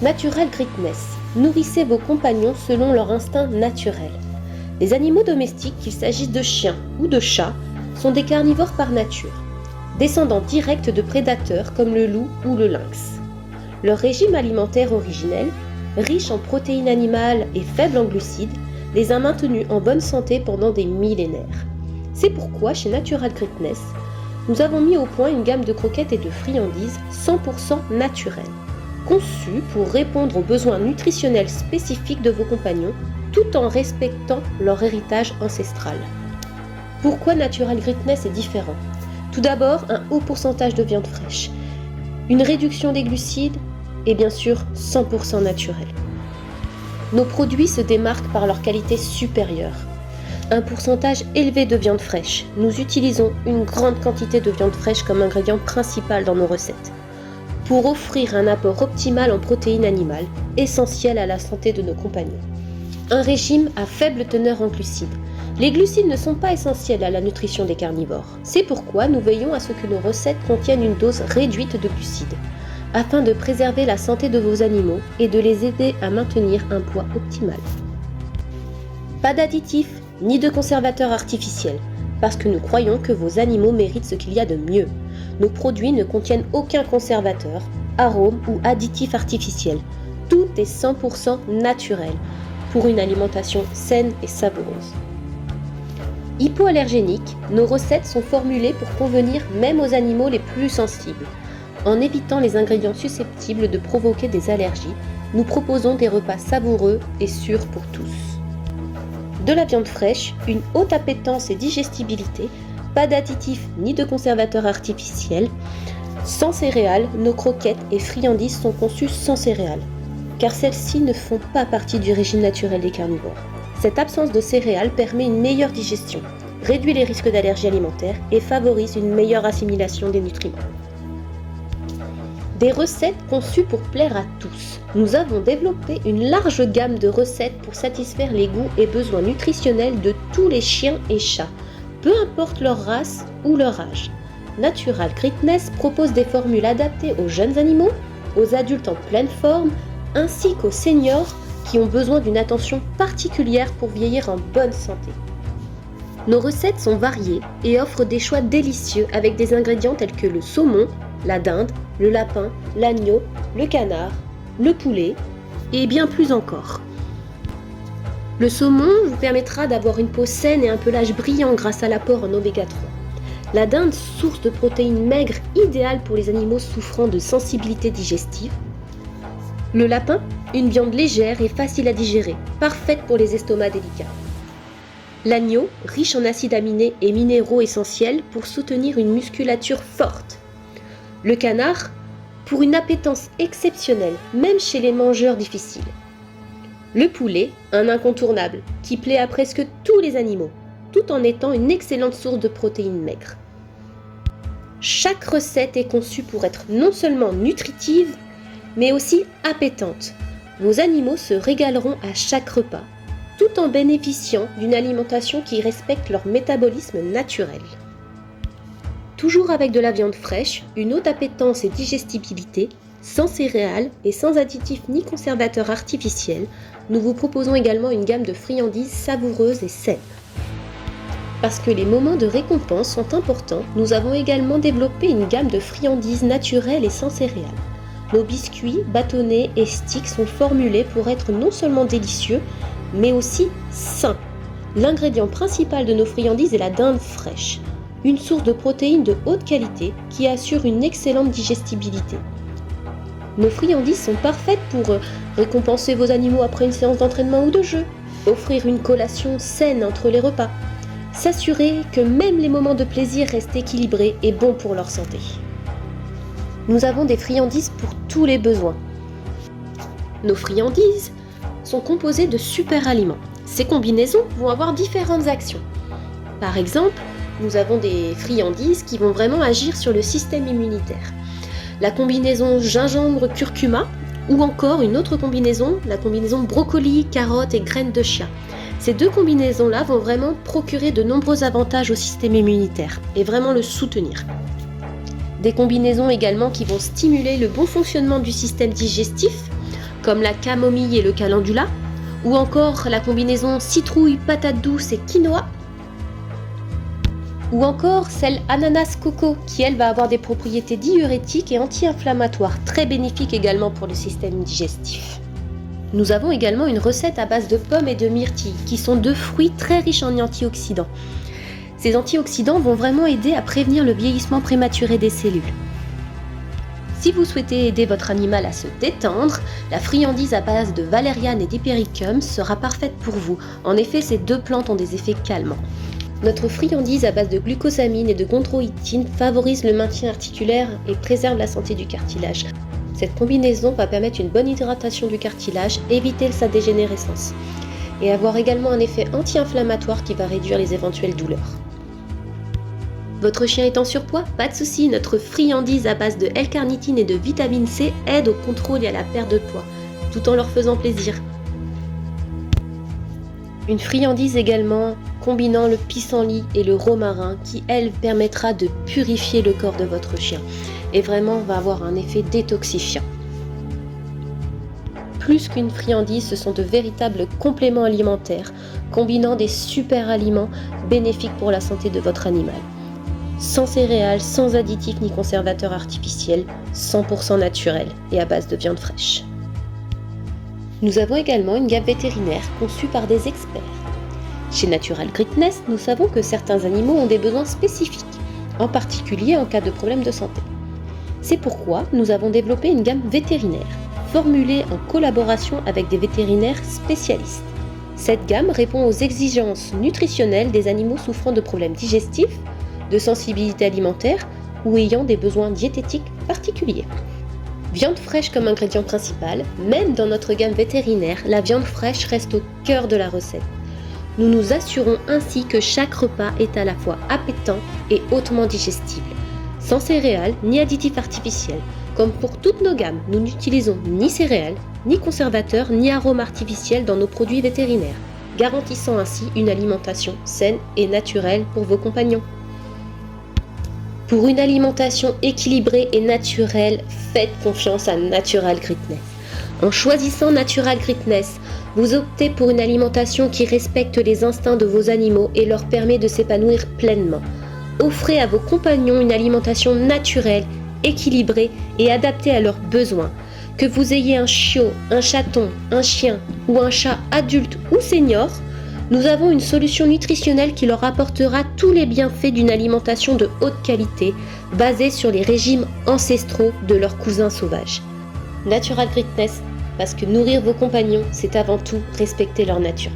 Natural Greatness. Nourrissez vos compagnons selon leur instinct naturel. Les animaux domestiques, qu'il s'agisse de chiens ou de chats, sont des carnivores par nature, descendants directs de prédateurs comme le loup ou le lynx. Leur régime alimentaire originel, riche en protéines animales et faible en glucides, les a maintenus en bonne santé pendant des millénaires. C'est pourquoi chez Natural Greatness, nous avons mis au point une gamme de croquettes et de friandises 100% naturelles, conçues pour répondre aux besoins nutritionnels spécifiques de vos compagnons, tout en respectant leur héritage ancestral. Pourquoi Natural Greatness est différent ? Tout d'abord, un haut pourcentage de viande fraîche, une réduction des glucides et bien sûr 100% naturel. Nos produits se démarquent par leur qualité supérieure. Un pourcentage élevé de viande fraîche. Nous utilisons une grande quantité de viande fraîche comme ingrédient principal dans nos recettes, pour offrir un apport optimal en protéines animales, essentiel à la santé de nos compagnons. Un régime à faible teneur en glucides. Les glucides ne sont pas essentiels à la nutrition des carnivores. C'est pourquoi nous veillons à ce que nos recettes contiennent une dose réduite de glucides, afin de préserver la santé de vos animaux et de les aider à maintenir un poids optimal. Pas d'additifs ni de conservateurs artificiels, parce que nous croyons que vos animaux méritent ce qu'il y a de mieux. Nos produits ne contiennent aucun conservateur, arôme ou additif artificiel. Tout est 100% naturel, pour une alimentation saine et savoureuse. Hypoallergéniques, nos recettes sont formulées pour convenir même aux animaux les plus sensibles. En évitant les ingrédients susceptibles de provoquer des allergies, nous proposons des repas savoureux et sûrs pour tous. De la viande fraîche, une haute appétence et digestibilité, pas d'additifs ni de conservateurs artificiels. Sans céréales, nos croquettes et friandises sont conçues sans céréales, car celles-ci ne font pas partie du régime naturel des carnivores. Cette absence de céréales permet une meilleure digestion, réduit les risques d'allergie alimentaire et favorise une meilleure assimilation des nutriments. Des recettes conçues pour plaire à tous. Nous avons développé une large gamme de recettes pour satisfaire les goûts et besoins nutritionnels de tous les chiens et chats, peu importe leur race ou leur âge. Natural Greatness propose des formules adaptées aux jeunes animaux, aux adultes en pleine forme, ainsi qu'aux seniors qui ont besoin d'une attention particulière pour vieillir en bonne santé. Nos recettes sont variées et offrent des choix délicieux avec des ingrédients tels que le saumon, la dinde, le lapin, l'agneau, le canard, le poulet et bien plus encore. Le saumon vous permettra d'avoir une peau saine et un pelage brillant grâce à l'apport en oméga 3. La dinde, source de protéines maigres idéale pour les animaux souffrant de sensibilité digestive. Le lapin, une viande légère et facile à digérer, parfaite pour les estomacs délicats. L'agneau, riche en acides aminés et minéraux essentiels pour soutenir une musculature forte. Le canard, pour une appétence exceptionnelle, même chez les mangeurs difficiles. Le poulet, un incontournable, qui plaît à presque tous les animaux, tout en étant une excellente source de protéines maigres. Chaque recette est conçue pour être non seulement nutritive, mais aussi appétante. Vos animaux se régaleront à chaque repas, tout en bénéficiant d'une alimentation qui respecte leur métabolisme naturel. Toujours avec de la viande fraîche, une haute appétence et digestibilité, sans céréales et sans additifs ni conservateurs artificiels, nous vous proposons également une gamme de friandises savoureuses et saines. Parce que les moments de récompense sont importants, nous avons également développé une gamme de friandises naturelles et sans céréales. Nos biscuits, bâtonnets et sticks sont formulés pour être non seulement délicieux, mais aussi sains. L'ingrédient principal de nos friandises est la dinde fraîche, une source de protéines de haute qualité qui assure une excellente digestibilité. Nos friandises sont parfaites pour récompenser vos animaux après une séance d'entraînement ou de jeu, offrir une collation saine entre les repas, s'assurer que même les moments de plaisir restent équilibrés et bons pour leur santé. Nous avons des friandises pour tous les besoins. Nos friandises sont composées de super aliments. Ces combinaisons vont avoir différentes actions. Par exemple, nous avons des friandises qui vont vraiment agir sur le système immunitaire. La combinaison gingembre-curcuma ou encore une autre combinaison, la combinaison brocoli, carottes et graines de chia. Ces deux combinaisons-là vont vraiment procurer de nombreux avantages au système immunitaire et vraiment le soutenir. Des combinaisons également qui vont stimuler le bon fonctionnement du système digestif, comme la camomille et le calendula, ou encore la combinaison citrouille, patate douce et quinoa, ou encore celle ananas-coco qui elle va avoir des propriétés diurétiques et anti-inflammatoires très bénéfiques également pour le système digestif. Nous avons également une recette à base de pommes et de myrtilles qui sont deux fruits très riches en antioxydants. Ces antioxydants vont vraiment aider à prévenir le vieillissement prématuré des cellules. Si vous souhaitez aider votre animal à se détendre, la friandise à base de valériane et d'hypericum sera parfaite pour vous. En effet, ces deux plantes ont des effets calmants. Notre friandise à base de glucosamine et de chondroïtine favorise le maintien articulaire et préserve la santé du cartilage. Cette combinaison va permettre une bonne hydratation du cartilage, éviter sa dégénérescence et avoir également un effet anti-inflammatoire qui va réduire les éventuelles douleurs. Votre chien est en surpoids? Pas de souci, notre friandise à base de L-carnitine et de vitamine C aide au contrôle et à la perte de poids, tout en leur faisant plaisir. Une friandise également combinant le pissenlit et le romarin qui, elle, permettra de purifier le corps de votre chien et vraiment va avoir un effet détoxifiant. Plus qu'une friandise, ce sont de véritables compléments alimentaires combinant des super aliments bénéfiques pour la santé de votre animal. Sans céréales, sans additifs ni conservateurs artificiels, 100% naturel et à base de viande fraîche. Nous avons également une gamme vétérinaire conçue par des experts. Chez Natural Greatness, nous savons que certains animaux ont des besoins spécifiques, en particulier en cas de problème de santé. C'est pourquoi nous avons développé une gamme vétérinaire, formulée en collaboration avec des vétérinaires spécialistes. Cette gamme répond aux exigences nutritionnelles des animaux souffrant de problèmes digestifs, de sensibilité alimentaire ou ayant des besoins diététiques particuliers. Viande fraîche comme ingrédient principal, même dans notre gamme vétérinaire, la viande fraîche reste au cœur de la recette. Nous nous assurons ainsi que chaque repas est à la fois appétant et hautement digestible. Sans céréales ni additifs artificiels. Comme pour toutes nos gammes, nous n'utilisons ni céréales, ni conservateurs, ni arômes artificiels dans nos produits vétérinaires, garantissant ainsi une alimentation saine et naturelle pour vos compagnons. Pour une alimentation équilibrée et naturelle, faites confiance à Natural Greatness. En choisissant Natural Greatness, vous optez pour une alimentation qui respecte les instincts de vos animaux et leur permet de s'épanouir pleinement. Offrez à vos compagnons une alimentation naturelle, équilibrée et adaptée à leurs besoins. Que vous ayez un chiot, un chaton, un chien ou un chat adulte ou senior, nous avons une solution nutritionnelle qui leur apportera tous les bienfaits d'une alimentation de haute qualité, basée sur les régimes ancestraux de leurs cousins sauvages. Natural Greatness, parce que nourrir vos compagnons, c'est avant tout respecter leur nature.